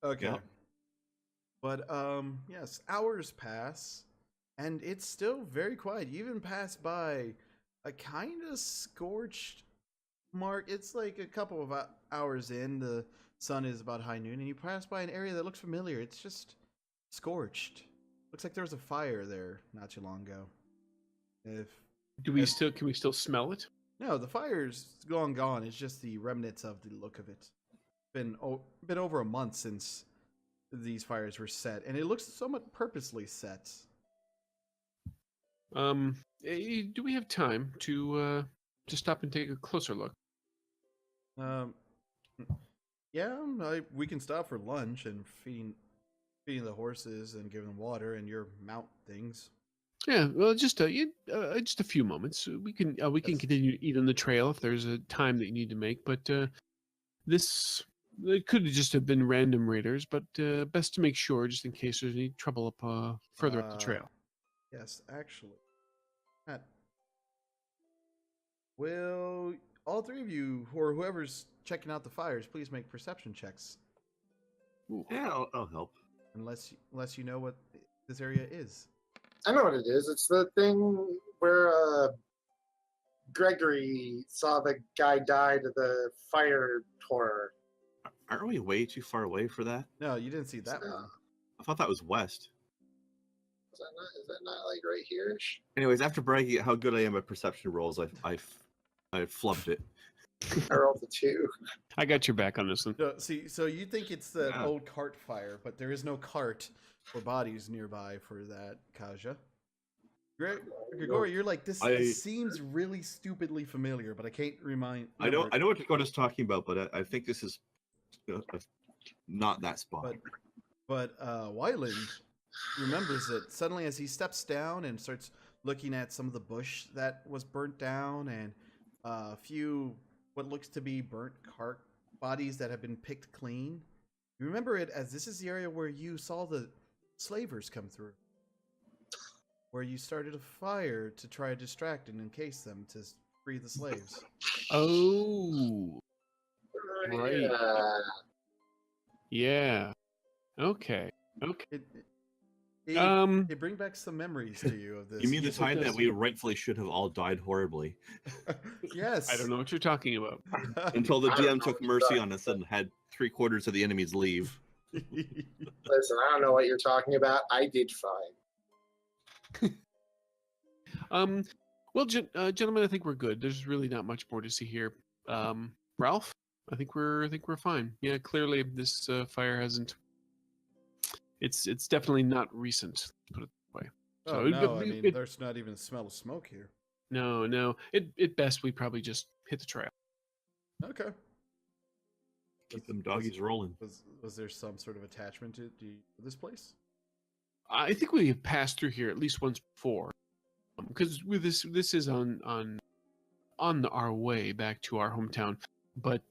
Okay. Yep. But yes, hours pass, and it's still very quiet. You even pass by a kind of scorched mark. It's like a couple of hours in. The sun is about high noon, and you pass by an area that looks familiar. It's just scorched. Looks like there was a fire there not too long ago. If Do we still can we still smell it? No, the fire's long gone. It's just the remnants of the look of it. Been over a month since these fires were set, and it looks somewhat purposely set. Do we have time to stop and take a closer look? Um, yeah, we can stop for lunch and feeding the horses and giving them water and your mount things. Yeah, well, just a few moments. We can continue to eat on the trail if there's a time that you need to make. But this it could just have been random raiders, but best to make sure just in case there's any trouble up further up the trail. Yes, actually. Matt, will all three of you, or whoever's checking out the fires, please make perception checks? Ooh. Yeah, I'll help. Unless you know what this area is. I know what it is. It's the thing where Gregory saw the guy died of the fire horror. Aren't we way too far away for that? No, you didn't see that one. I thought that was west. Is that not like right here? Anyways, after bragging at how good I am at perception rolls, I flubbed it. I rolled the 2. I got your back on this one. No, see, so you think it's the old cart fire, but there is no cart or bodies nearby for that, Kaja. Grigori, you're like, this seems really stupidly familiar, but I can't remember. I know what Dakota's talking about, but I think this is not that spot. But Wyland remembers it suddenly as he steps down and starts looking at some of the bush that was burnt down and a few what looks to be burnt cart bodies that have been picked clean. You remember it as this is the area where you saw the slavers come through, where you started a fire to try to distract and encase them to free the slaves. Oh, right. Yeah. Okay. It brings back some memories to you of this. You mean the time that we rightfully should have all died horribly? Yes. I don't know what you're talking about. Until the DM took mercy on us and had 3/4 of the enemies leave. Listen, I don't know what you're talking about. I did fine. Well, gentlemen, I think we're good. There's really not much more to see here. Ralph, I think we're fine. Yeah, clearly this fire hasn't. It's definitely not recent. Let's put it that way. Oh, no, I mean, there's not even a smell of smoke here. No. At best, we probably just hit the trail. Okay. Keep them doggies rolling. Was there some sort of attachment to this place? I think we have passed through here at least once before, because with this is on our way back to our hometown. But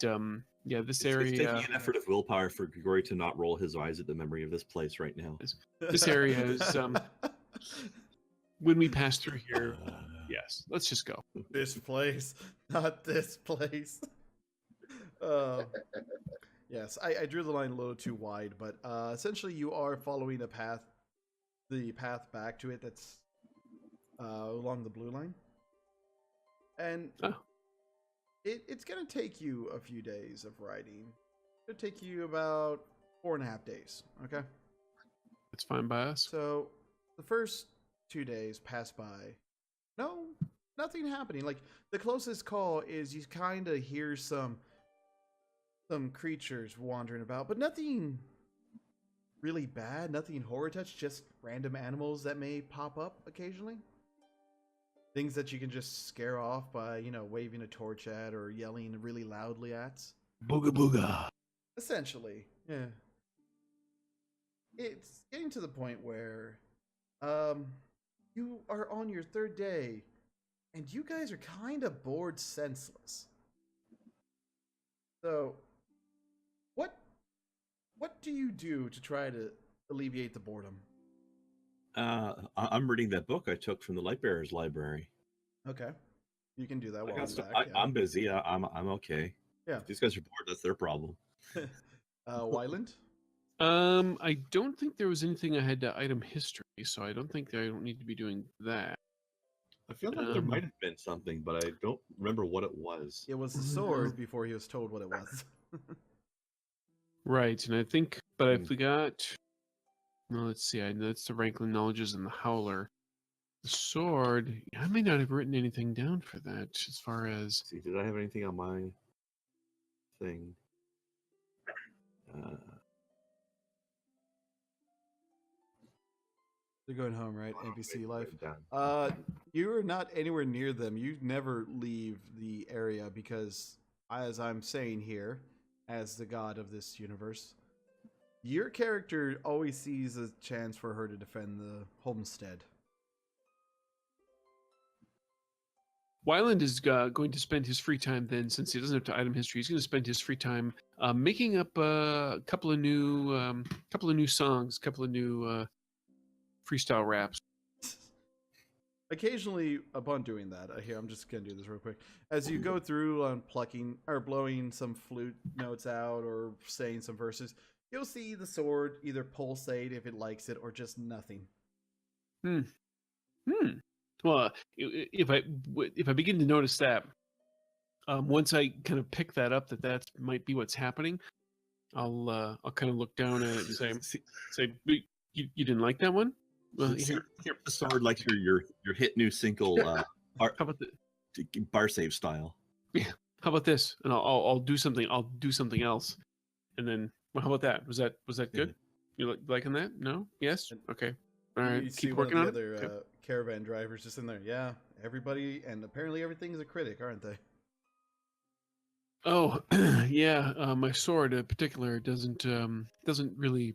yeah, this area. It's taking an effort of willpower for Grigori to not roll his eyes at the memory of this place right now. This area is when we pass through here. Yes, let's just go. This place, not this place. Yes, I drew the line a little too wide, but essentially you are following the path back to it that's along the blue line. And it's going to take you a few days of riding. It'll take you about 4.5 days, okay? That's fine by us. So the first 2 days pass by. No, nothing happening. Like, the closest call is you kind of hear some creatures wandering about, but nothing really bad, nothing horror touch, just random animals that may pop up occasionally. Things that you can just scare off by, waving a torch at or yelling really loudly at. Booga booga. Essentially, yeah. It's getting to the point where you are on your 3rd day and you guys are kind of bored senseless. So, what do you do to try to alleviate the boredom? I'm reading that book I took from the Lightbearer's library. Okay, you can do that while I'm back. I'm busy. I'm okay. Yeah. If these guys are bored, that's their problem. Wyland? I don't think there was anything I had to item history, so I don't think I don't need to be doing that. I feel like there might have been something, but I don't remember what it was. It was the sword before he was told what it was. Right, and I think, but I Hmm. forgot. No, let's see. I know it's the Rankling Knowledges and the Howler. The sword. I may not have written anything down for that, as far as. Let's see, did I have anything on my thing? They're going home, right? NPC life. Down. You are not anywhere near them. You never leave the area because, as I'm saying here, as the god of this universe, your character always sees a chance for her to defend the homestead. Wyland is going to spend his free time then, since he doesn't have to item history. He's going to spend his free time making up a couple of new songs, couple of new freestyle raps. Occasionally, upon doing that, here I'm just gonna do this real quick. As you go through on plucking or blowing some flute notes out or saying some verses, you'll see the sword either pulsate if it likes it or just nothing. Well, if I begin to notice that, once I kind of pick that up, that might be what's happening, I'll kind of look down at it and say, you didn't like that one? Well, here, the sword like your hit new single, how about the Barsaive style. Yeah, how about this? And I'll do something. I'll do something else, and then well, how about that? Was that good? You liking that? No? Yes? Okay. All right. You see Keep one working of on the it. other caravan drivers just in there. Yeah, everybody, and apparently everything's a critic, aren't they? Oh, yeah. My sword, in particular, doesn't really.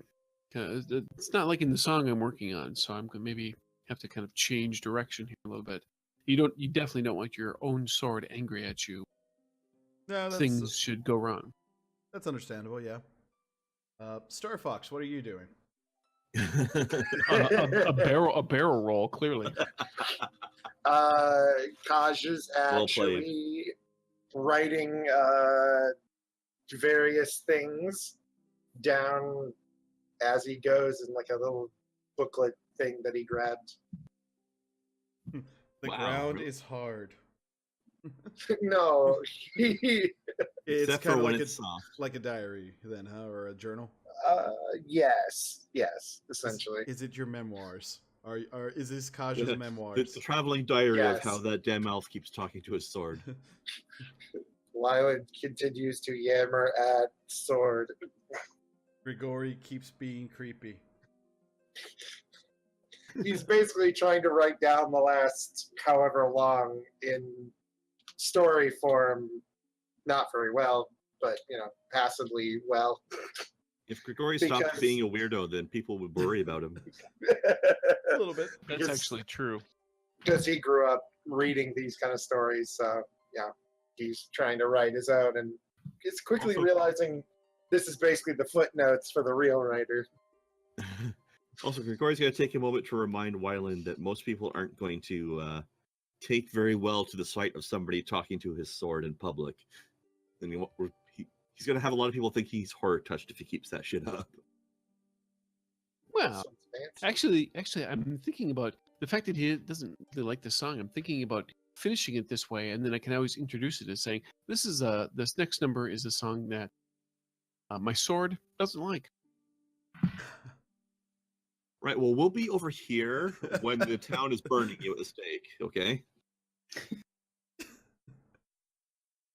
It's not like in the song I'm working on, so I'm gonna maybe have to kind of change direction here a little bit. You definitely don't want your own sword angry at you. No, Things should go wrong. That's understandable. Yeah. Star Fox, what are you doing? A barrel roll, clearly. Kaj is actually writing various things down as he goes in like a little booklet thing that he grabbed. The ground is hard. No, It's Except kind for of when like it's soft. like a diary, then, huh, or a journal. yes, essentially. Is it your memoirs? Is this Kaj's memoirs? It's a traveling diary of Yes. how that damn elf keeps talking to his sword. Lyland continues to yammer at sword. Grigori keeps being creepy. He's basically trying to write down the last however long in story form, not very well, but passably well. If Grigori stopped Because- being a weirdo, then people would worry about him. A little bit. That's Because- actually true. Because he grew up reading these kind of stories, so yeah, he's trying to write his own, and he's quickly Also- realizing this is basically the footnotes for the real writer. Also, Grigori's got to take a moment to remind Wyland that most people aren't going to take very well to the sight of somebody talking to his sword in public. I mean, he's going to have a lot of people think he's horror touched if he keeps that shit up. Well, Fancy. actually, I'm thinking about the fact that he doesn't really like the song. I'm thinking about finishing it this way, and then I can always introduce it as saying, this next number is a song that my sword doesn't like. Right, well, we'll be over here when the town is burning you at the stake, okay?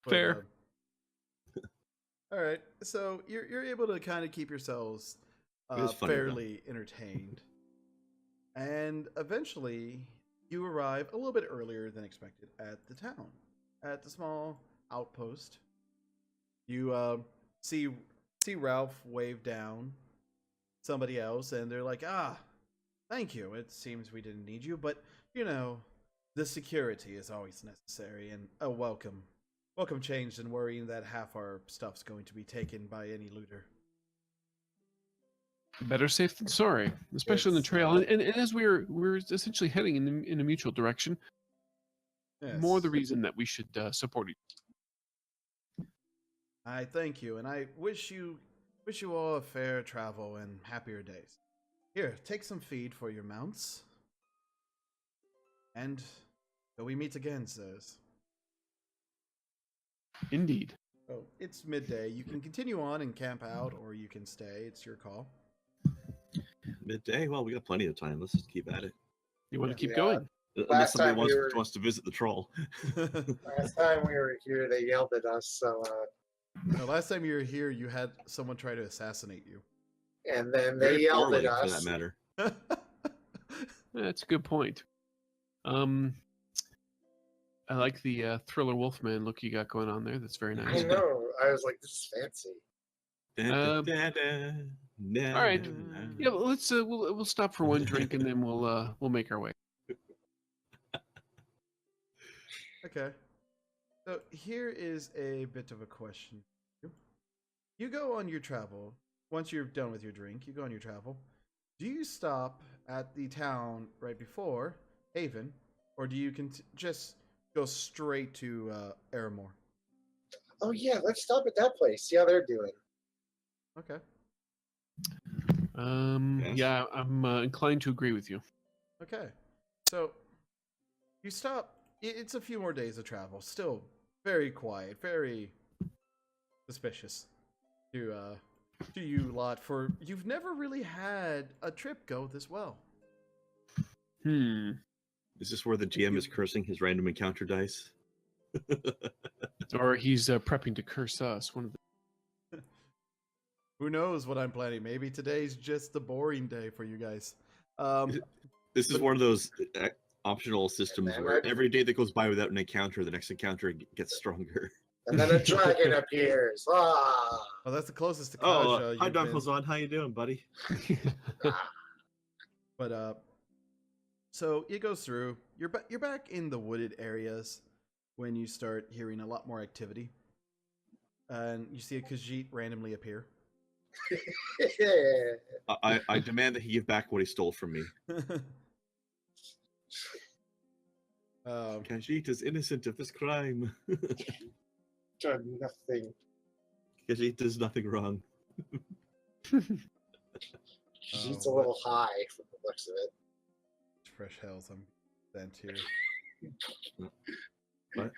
Fair. All right, so you're able to kind of keep yourselves It is funny, fairly entertained, and eventually you arrive a little bit earlier than expected at the town, at the small outpost. You see Ralph wave down somebody else, and they're like, thank you. It seems we didn't need you, but the security is always necessary, and a welcome change in worrying that half our stuff's going to be taken by any looter. Better safe than sorry, especially on the It's, trail. And as we're essentially heading in a mutual direction, Yes. more the reason that we should support each. I thank you, and I wish you Wish you all a fair travel and happier days. Here, take some feed for your mounts. And till we meet again, sirs. Indeed. Oh, it's midday. You can continue on and camp out, or you can stay. It's your call. Midday? Well, we got plenty of time. Let's just keep at it. You want to keep Yeah. going? Unless somebody time we wants to visit the troll. Last time we were here, they yelled at us, so No, last time you were here, you had someone try to assassinate you. and then Very they yelled poorly, at for us. that matter. That's a good point. I like the Thriller Wolfman look you got going on there. That's very I nice. know. I was like, this is fancy. All right. Yeah, well, let's we'll stop for one drink and then we'll make our way. Okay. So here is a bit of a question. You go on your travel. Once you're done with your drink, you go on your travel. Do you stop at the town right before Haven, or do you just go straight to Aramore? Oh yeah, let's stop at that place. See how they're doing. Okay. Yes. Yeah, I'm inclined to agree with you. Okay. So you stop. It's a few more days of travel. Still very quiet, very suspicious to you lot. For you've never really had a trip go this well. Is this where the GM is cursing his random encounter dice? Or he's prepping to curse us. One of the... Who knows what I'm planning? Maybe today's just the boring day for you guys. This is one of those optional systems then where every day that goes by without an encounter, the next encounter gets stronger. And then a dragon appears. Ah! Well, that's the closest to Oh, Kaja hi you've Don been. Falzon, how you doing, buddy? But so it goes through. You're back in the wooded areas when you start hearing a lot more activity, and you see a Khajiit randomly appear. I demand that he give back what he stole from me. Khajiit is innocent of this crime. Done nothing. Khajiit does nothing wrong. She's a little high from the looks of it. Fresh hells I'm sent here. What?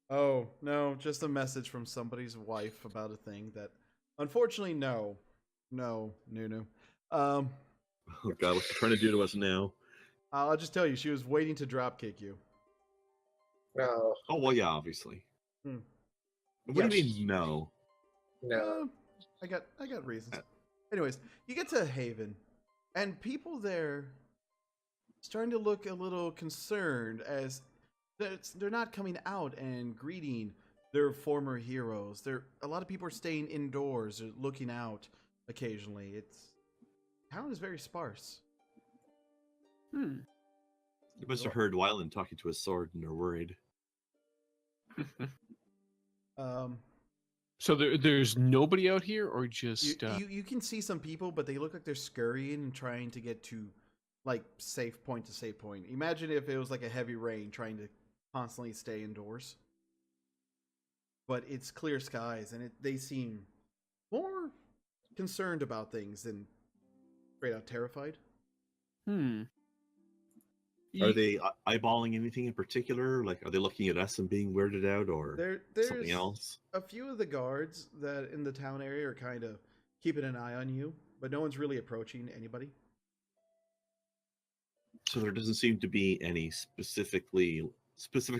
Oh no, just a message from somebody's wife about a thing that, unfortunately, no. Oh God, what's she trying to do to us now? I'll just tell you, she was waiting to drop kick you. No, Oh well, yeah, obviously. Hmm. What do you Yes. mean no? no. I got reasons. Anyways, you get to Haven, and people there starting to look a little concerned as they're not coming out and greeting their former heroes. A lot of people are staying indoors or looking out occasionally. Town is very sparse. Hmm. You must have heard Wyland talking to his sword and are worried. So there's nobody out here, or just You can see some people, but they look like they're scurrying and trying to get to like safe point to safe point. Imagine if it was like a heavy rain trying to constantly stay indoors. But it's clear skies, and they seem more concerned about things than straight out terrified. Are they eyeballing anything in particular? Like, are they looking at us and being weirded out, or There's something else? a few of the guards that in the town area are kind of keeping an eye on you, but no one's really approaching anybody. So there doesn't seem to be any specific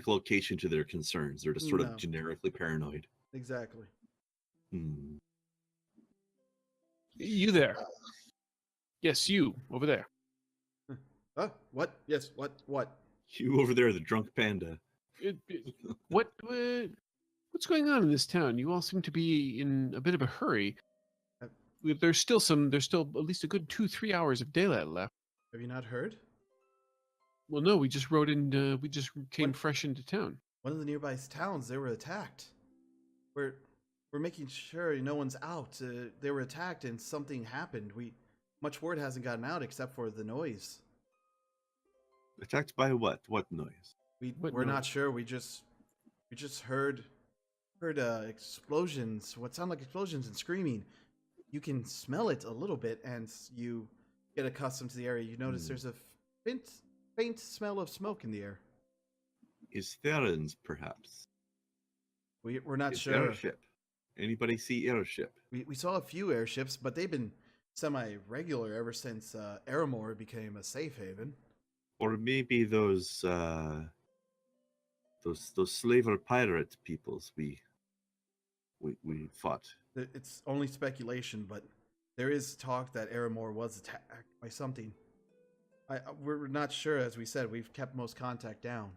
location to their concerns. They're just sort No. of generically paranoid. Exactly. You there? Yes, you over there. What? Yes, what? You over there, the drunk panda. What's going on in this town? You all seem to be in a bit of a hurry. There's still at least a good 2-3 hours of daylight left. Have you not heard? Well, no, we just rode in. We just came What? fresh into town. One of the nearby towns, they were attacked. We're making sure no one's out. They were attacked and something happened. Much word hasn't gotten out except for the noise. Attacked by what? What noise? What We're not noise? sure. We just heard heard explosions, what sound like explosions and screaming. You can smell it a little bit, and you get accustomed to the area. You notice there's a faint smell of smoke in the air. Is Therans, perhaps? We're not Is sure. Airship. Anybody see airship? We saw a few airships, but they've been semi-regular ever since Aramor became a safe haven. Or maybe those slaver pirate peoples we fought. It's only speculation, but there is talk that Aramor was attacked by something. We're not sure, as we said. We've kept most contact down.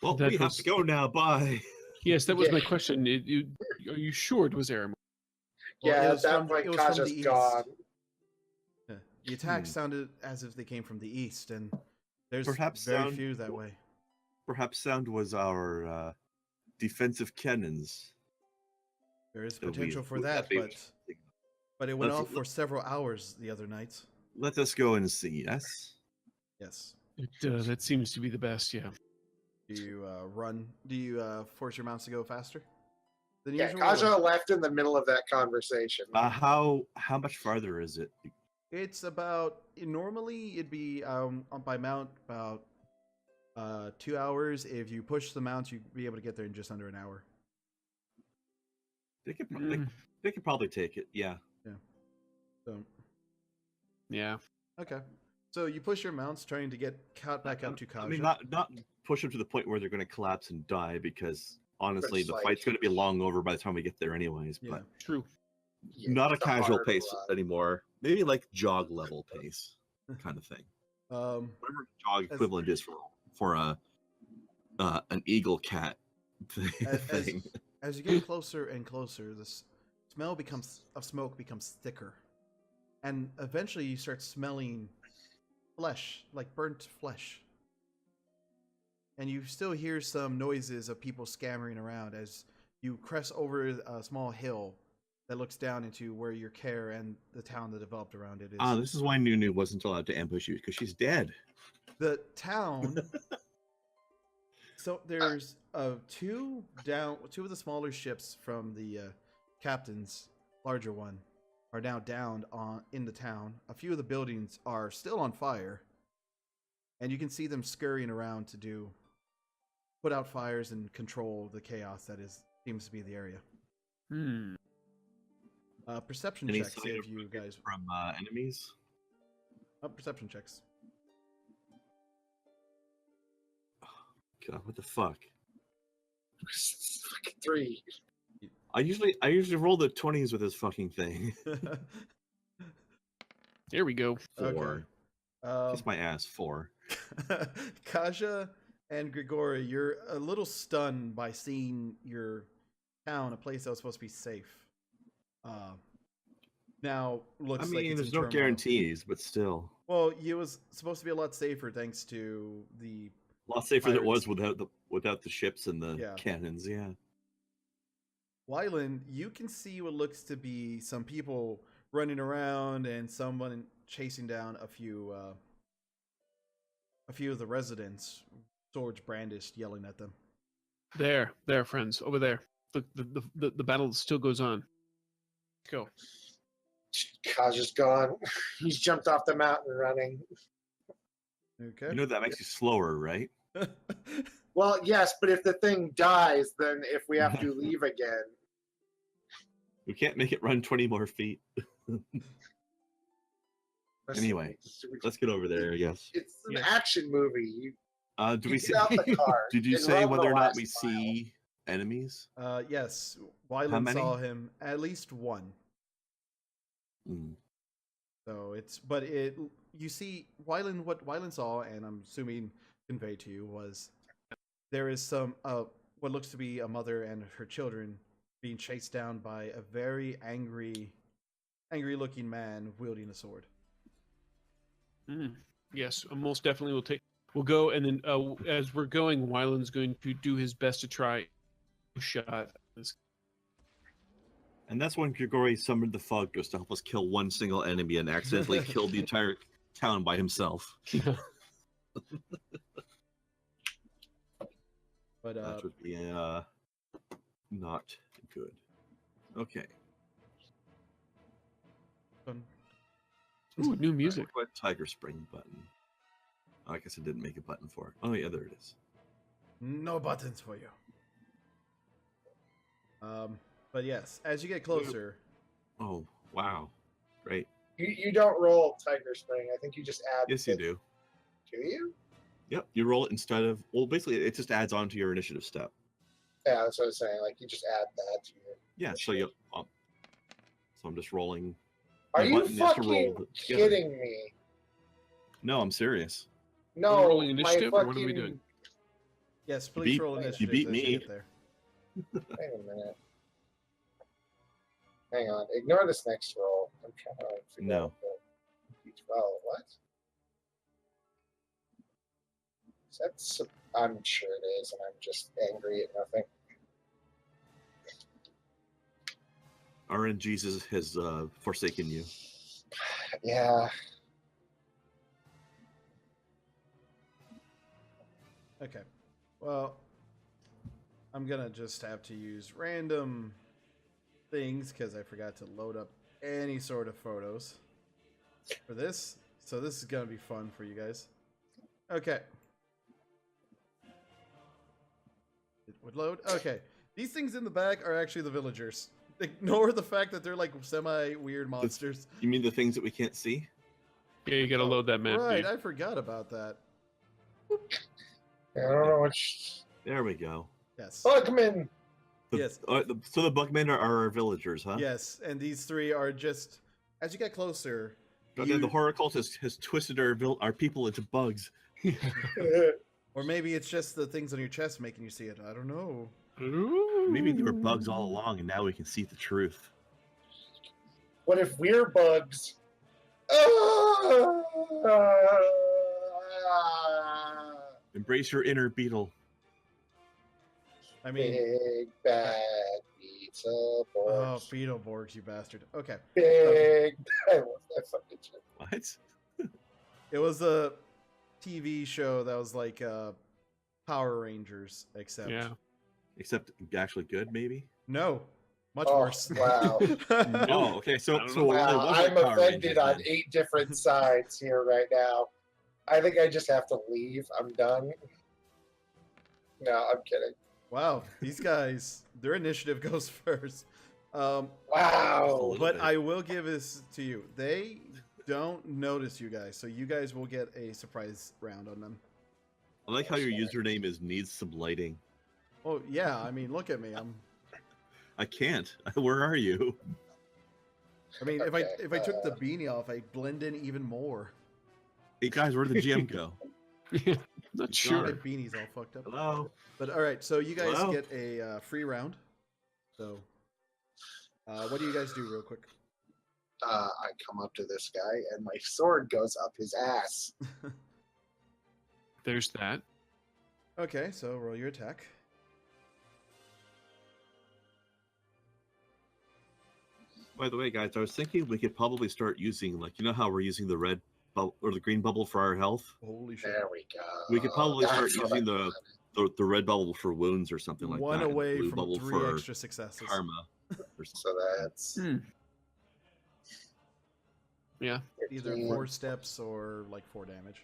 Well, That we have was- to go now. Bye. Yes, that was my Yeah. question. Are you sure it was Aramor? Well, Yeah, it at was that from- point, it was from Kaja's the east. gone. Yeah. The attacks Hmm. sounded as if they came from the east, and there's Perhaps very sound- few that way. Perhaps sound was our defensive cannons. There is that we- potential for would that, be- but it went Let's- off for several hours the other night. Let us go and see. Yes. Yes. That seems to be the best. Yeah. Do you run? Do you force your mounts to go faster than Yeah, usual? Kaja left in the middle of that conversation. How much farther is it? It's about normally it'd be by mount about 2 hours. If you push the mount, you'd be able to get there in just under an hour. They could Mm, they could probably take it. Yeah. So yeah. okay. So you push your mounts, trying to get caught back up to Kaja. I mean, not push them to the point where they're going to collapse and die, because honestly, It's the like- fight's going to be long over by the time we get there, anyways. Yeah. But True. Yeah, not a it's casual hard pace run. anymore. Maybe like jog level pace, kind of thing. Whatever jog As- equivalent is for an eagle cat as, thing. as you get closer and closer, the smell of smoke becomes thicker, and eventually you start smelling flesh, like burnt flesh. And you still hear some noises of people scampering around as you crest over a small hill that looks down into where your care and the town that developed around it is. Ah, this is why Nunu wasn't allowed to ambush you, because she's dead. The town. So there's two of the smaller ships from the captain's larger one are now downed in the town. A few of the buildings are still on fire, and you can see them scurrying around to put out fires and control the chaos that seems to be the area. Hmm. Perception Any checks sign if of you guys. from enemies? Perception checks. God, what the fuck? Fucking 3. I usually roll the 20s with this fucking thing. There we go. 4. Kiss my ass. 4. Kaja and Grigori, you're a little stunned by seeing your town, a place that was supposed to be safe. Now looks I like mean, it's there's in no turmoil. guarantees, but still, Well, it was supposed to be a lot safer thanks to the. a lot safer than it was Pirates. without the ships and the Yeah. cannons. Yeah. Wyland, you can see what looks to be some people running around and someone chasing down a few of the residents, swords brandished, yelling at them. There, friends, over there. The battle still goes on. Go. Kaja's gone. He's jumped off the mountain running. Okay. You know that makes you slower, right? Well, yes, but if the thing dies, then if we have to leave again, We can't make it run 20 more feet. Anyway, let's get over there, I guess. It's an Yeah. action movie. Do You we get see? out the car Did you and say run the whether or not last we mile. see enemies? Yes, Wyland many? saw him at least one. Mm. So you see Wyland, what Wyland saw, and I'm assuming conveyed to you, was there is some what looks to be a mother and her children being chased down by a very angry looking man wielding a sword. Yes, most definitely we'll go, and then as we're going, Wyland's going to do his best to try shot this. And that's when Grigori summoned the fog ghost to help us kill one single enemy and accidentally killed the entire town by himself. But That would be not good. Okay. Dun. Ooh, new music. What Tiger Spring button? Oh, I guess I didn't make a button for it. Oh yeah, there it is. No buttons for you. But yes, as you get closer, Oh wow, great. You don't roll Tiger Spring. I think you just add. Yes, you do. Do you? Yep, you roll it instead of. Well, basically, it just adds on to your initiative step. Yeah, that's what I was saying. Like you just add that to your. Yeah, so you. So I'm just rolling. Are My you button is to roll fucking together. kidding me? No, I'm serious. No, rolling my initiative, or fucking. what are we doing? yes, please beat- roll you initiative. beat as me. You get there. Wait a minute. Hang on. Ignore this next roll. I'm trying to figure No. out the D12. What? That's. I'm sure it is, and I'm just angry at nothing. RNG has forsaken you. Yeah. Okay. Well, I'm gonna just have to use random things because I forgot to load up any sort of photos for this. So this is gonna be fun for you guys. Okay. It would load. Okay. These things in the back are actually the villagers. Ignore the fact that they're like semi-weird monsters. You mean the things that we can't see? Yeah, you gotta load that map. Right, dude. I forgot about that. I don't know which. There we go. Yes. Bugman! Yes. So the Bugmen are our villagers, huh? Yes, and these three are just as you get closer. But you- then the horror cult has twisted our people into bugs. or maybe it's just the things on your chest making you see it. I don't know. Maybe they were bugs all along, and now we can see the truth. What if we're bugs? Ah! Embrace your inner beetle. I mean, Big bad pizza oh, board. Beetleborgs, you bastard. Okay, Big. I love that fucking shit. What? it was a TV show that was like Power Rangers, except Yeah. Except actually good, maybe? no, much Oh, worse. wow. Oh, okay. So, I don't so know. it really Wow, wasn't I'm Power offended Rangers on then. 8 different sides here right now. I think I just have to leave. I'm done. No, I'm kidding. Wow, these guys, their initiative goes first. Just a Wow. little But bit. I will give this to you. They don't notice you guys, so you guys will get a surprise round on them. I like how your username is needs some lighting. Oh yeah, I mean, look at me. I can't. Where are you? I mean, Okay, if I took the beanie off, I blend in even more. Hey guys, where'd the GM go? Yeah, not My sure. beanie's all fucked up. Hello? But all right, so you guys Hello? get a free round. So, what do you guys do, real quick? I come up to this guy and my sword goes up his ass. There's that. Okay, so roll your attack. By the way, guys, I was thinking we could probably start using, like, you know how we're using the red bubble or the green bubble for our health? Holy shit! There we go. We could probably start That's what using I the, wanted. the red bubble for wounds or something like One that. and away blue from bubble 3 for extra successes. karma. Or something. So that's Hmm. Yeah. Either 15. 4 steps or like 4 damage.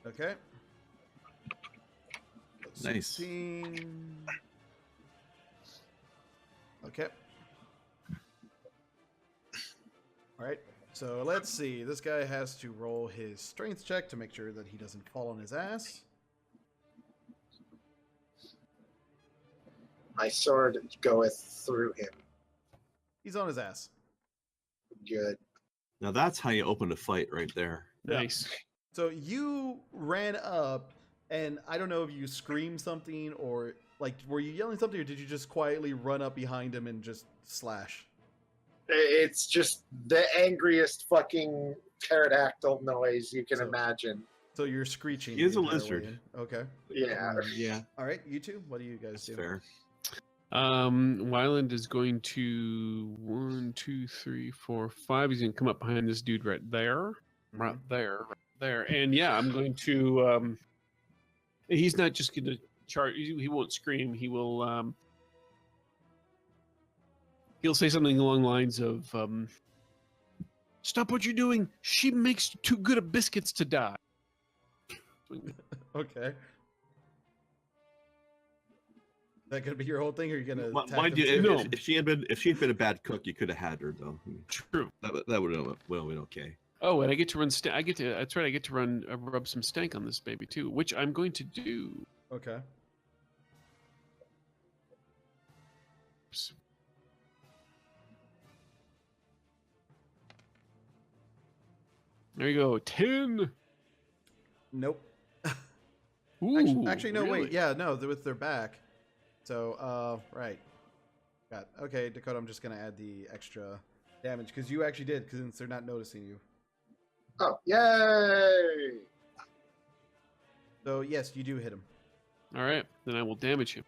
Okay. Nice. 16. Okay. All right. So let's see. This guy has to roll his strength check to make sure that he doesn't fall on his ass. My sword goeth through him. He's on his ass. Good. Now that's how you open a fight right there. Yeah. Nice. So you ran up, and I don't know if you screamed something or like were you yelling something, or did you just quietly run up behind him and just slash? It's just the angriest fucking pterodactyl noise you can So- imagine. So you're screeching. He is the a entire way lizard. in. Okay. Yeah. Yeah, All right, you two. What do you guys that's do? fair. Wyland is going to 1, 2, 3, 4, 5. He's gonna come up behind this dude right there, right there, right there, and yeah, I'm going to He's not just going to charge. He won't scream. He will. He'll say something along the lines of, "Stop what you're doing. She makes too good of biscuits to die." Okay. That could be your whole thing, or are you gonna attack Mind them you, too? No. if she had been a bad cook, you could have had her though. True. That would have been okay. Oh, and I get to run. That's right. I get to run rub some stank on this baby too, which I'm going to do. Okay. Oops. There you go. 10. Nope. Ooh, Actually, no. Wait. really? Yeah, no. They're with their back. So, right. Got okay, Dakota. I'm just gonna add the extra damage because you actually did, because they're not noticing you. Oh, yay! So yes, you do hit him. All right, then I will damage him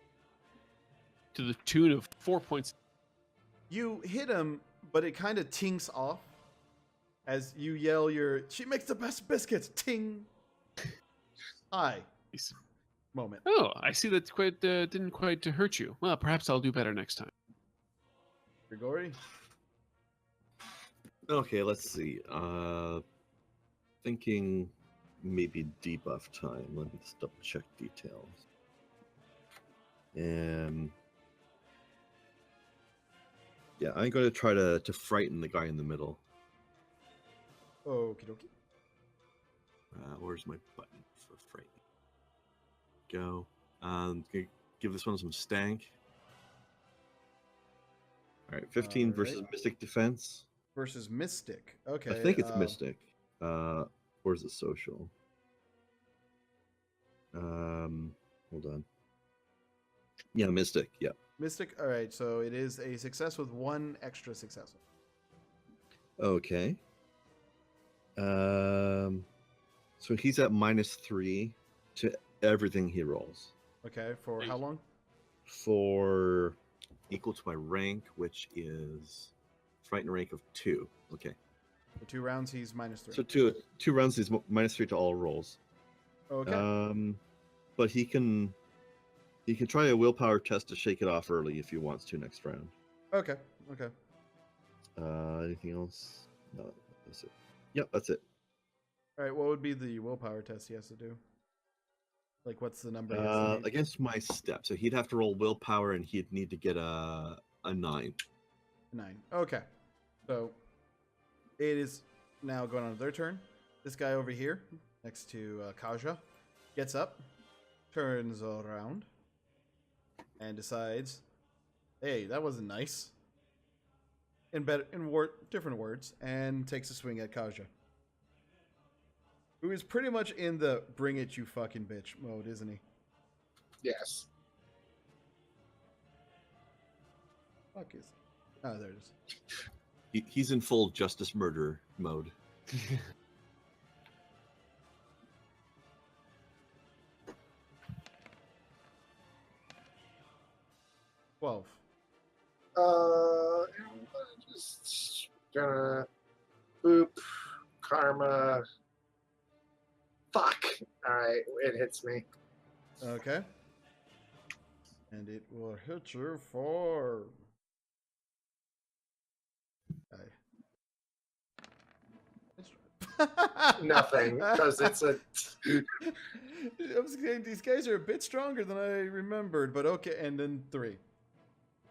to the tune of 4 points. You hit him, but it kind of tinks off as you yell your "She makes the best biscuits!" Ting. Hi. Nice. Moment. Oh, I see that quite didn't quite hurt you. Well, perhaps I'll do better next time. Grigori. Okay, let's see. Thinking maybe debuff time. Let me just double check details. Yeah, I'm going to try to frighten the guy in the middle. Okie dokie. Where's my button for frightening? Go. Give this one some stank. All right, 15 versus Alright. Mystic Defense. Versus Mystic. Okay. I think it's Mystic. Or is it social? Hold on. Yeah, Mystic. Yeah. Mystic. All right. So it is a success with one extra success. Okay. So he's at -3 to everything he rolls Okay. For how long? for equal to my rank, which is frightened rank of 2. Okay. For 2 rounds, he's -3. So two rounds, he's -3 to all rolls. Okay. But he can try a willpower test to shake it off early if he wants to next round. Okay. Okay. Anything else? No, that's it. Yep, that's it. All right. What would be the willpower test he has to do? Like, what's the number? He has to beat? Against my step, so he'd have to roll willpower, and he'd need to get a 9. 9. Okay. So it is now going on to their turn. This guy over here, next to Kaja, gets up, turns around, and decides, "Hey, that wasn't nice." In different words, and takes a swing at Kaja, who is pretty much in the "bring it, you fucking bitch" mode, isn't he? Yes. Fuck is. Oh, there it is. He's in full justice murder mode. 12. Just gonna boop karma. Fuck. All right, it hits me. Okay. And it will hit you for. Nothing, because it's a. I was saying these guys are a bit stronger than I remembered, but okay. And then 3.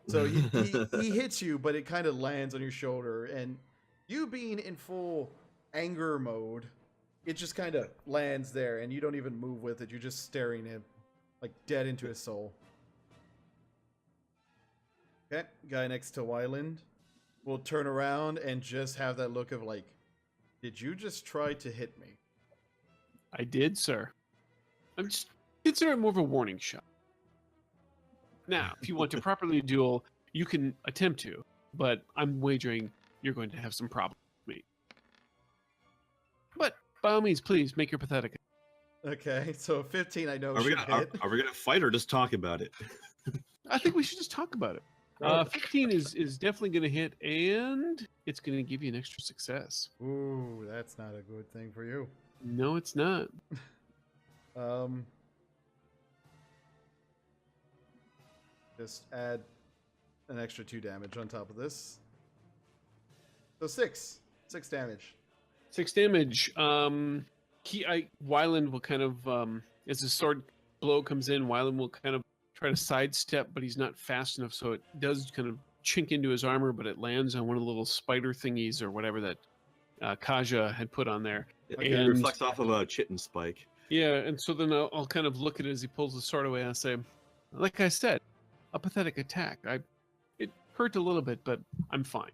So he hits you, but it kind of lands on your shoulder, and you being in full anger mode, it just kind of lands there, and you don't even move with it. You're just staring him, like dead into his soul. Okay, guy next to Wyland will turn around and just have that look of like, did you just try to hit me? I did, sir. I'm just consider it more of a warning shot. Now, if you want to properly duel, you can attempt to, but I'm wagering you're going to have some problems with me. But by all means, please make your pathetic. Okay, so 15 I know Are we should gonna hit. are we gonna fight or just talk about it? I think we should just talk about it. 15 is definitely going to hit, and it's going to give you an extra success. Ooh, that's not a good thing for you. No, it's not. Just add an extra 2 damage on top of this. So 6 damage. 6 damage. Wyland will kind of, as the sword blow comes in, Wyland will kind of try to sidestep, but he's not fast enough, so it does kind of chink into his armor, but it lands on one of the little spider thingies or whatever that Kaja had put on there. It reflects off of a chitin spike. Yeah, and so then I'll kind of look at it as he pulls the sword away. I say, like I said, a pathetic attack. It hurt a little bit, but I'm fine.